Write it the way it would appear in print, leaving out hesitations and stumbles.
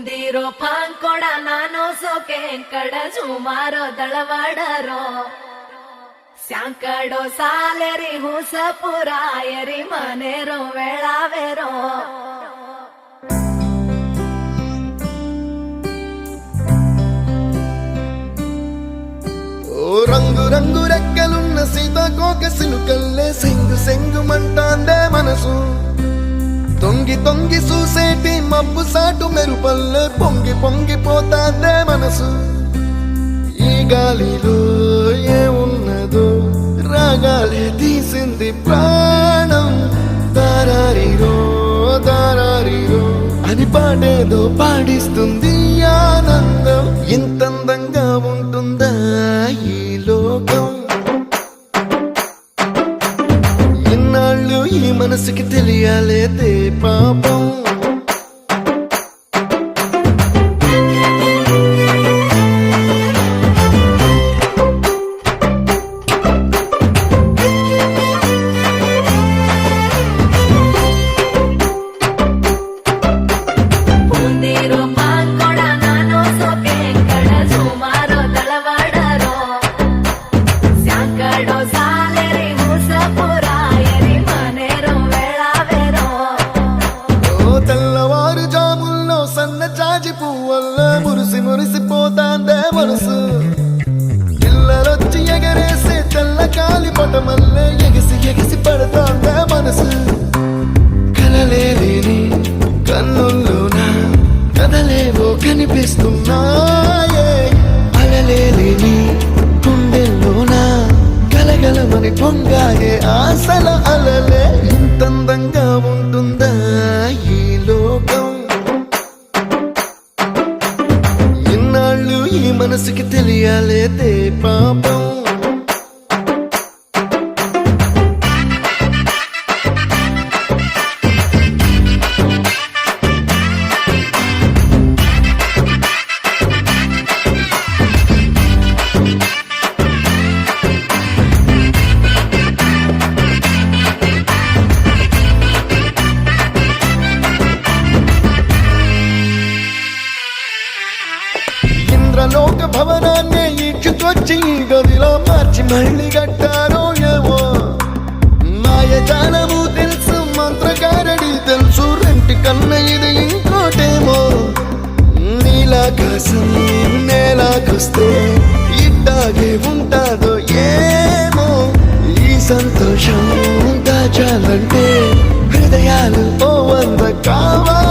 ಬೂಂದಿರೋ ಪಾಂಕೊಡ ನಾನು ಸೋಕೆ ಕಡ ಸುಮಾರೋ ದಳವಾಡರೋ ಸ್ಯಾಂಕಡೋ ಸಾಲೆರಿ ಹುಸ ಪುರಾಯರಿ ಮನೆರೋ ವೇಳಾವೆರೋ రంగు రంగు రెక్కలున్న సీతాకోక సిలుకల్లే సెంగు సెంగు మంటాందే మనసు తొంగి తొంగి చూసేటి మబ్బు సాటు మెరుపల్లే పొంగి పొంగి పోతాందే మనసు ఈ గాలిలో ఏమున్నదో రాగాలే తీసింది ప్రాణం దారారిరో దారారిరో అని పాడేదో పాడిస్తుంది ఆనందం ఇంతందంగా ఉంటుందా ఈ లోకం ఇన్నాళ్ళు ఈ మనసుకి తెలియాలేదే పాపం మురిసిపోతాందే మనసు పిల్లలొచ్చి ఎగరేసే తెల్ల కాలి పటమల్లే ఎగిసి ఎగిసి పడతాందే మనసు కలలేని కన్నుల్లోన కదలేవో కనిపిస్తున్నాయే అలలేని గుండెల్లోన గలగలమని పొంగాయే ఆశల అలలే ఇంతందంగా ఉంటుందా ఈ లోకం ఈ మనసుకి తెలియాలేదే పాపం లోక భవనాన్ని ఈడ్చుకొచ్చి గదిలో మార్చి మళ్ళీ కట్టారో ఏమో మాయజాలము తెలుసు మంత్రగారడి తెలుసు రెంటి కన్న ఇది ఇంకోటేమో నీలాకాశం నేలాకొస్తే ఇట్టాగే ఉంటాదో ఏమో ఈ సంతోషం దాచాలంటే హృదయాలు ఓ వంద కావాలి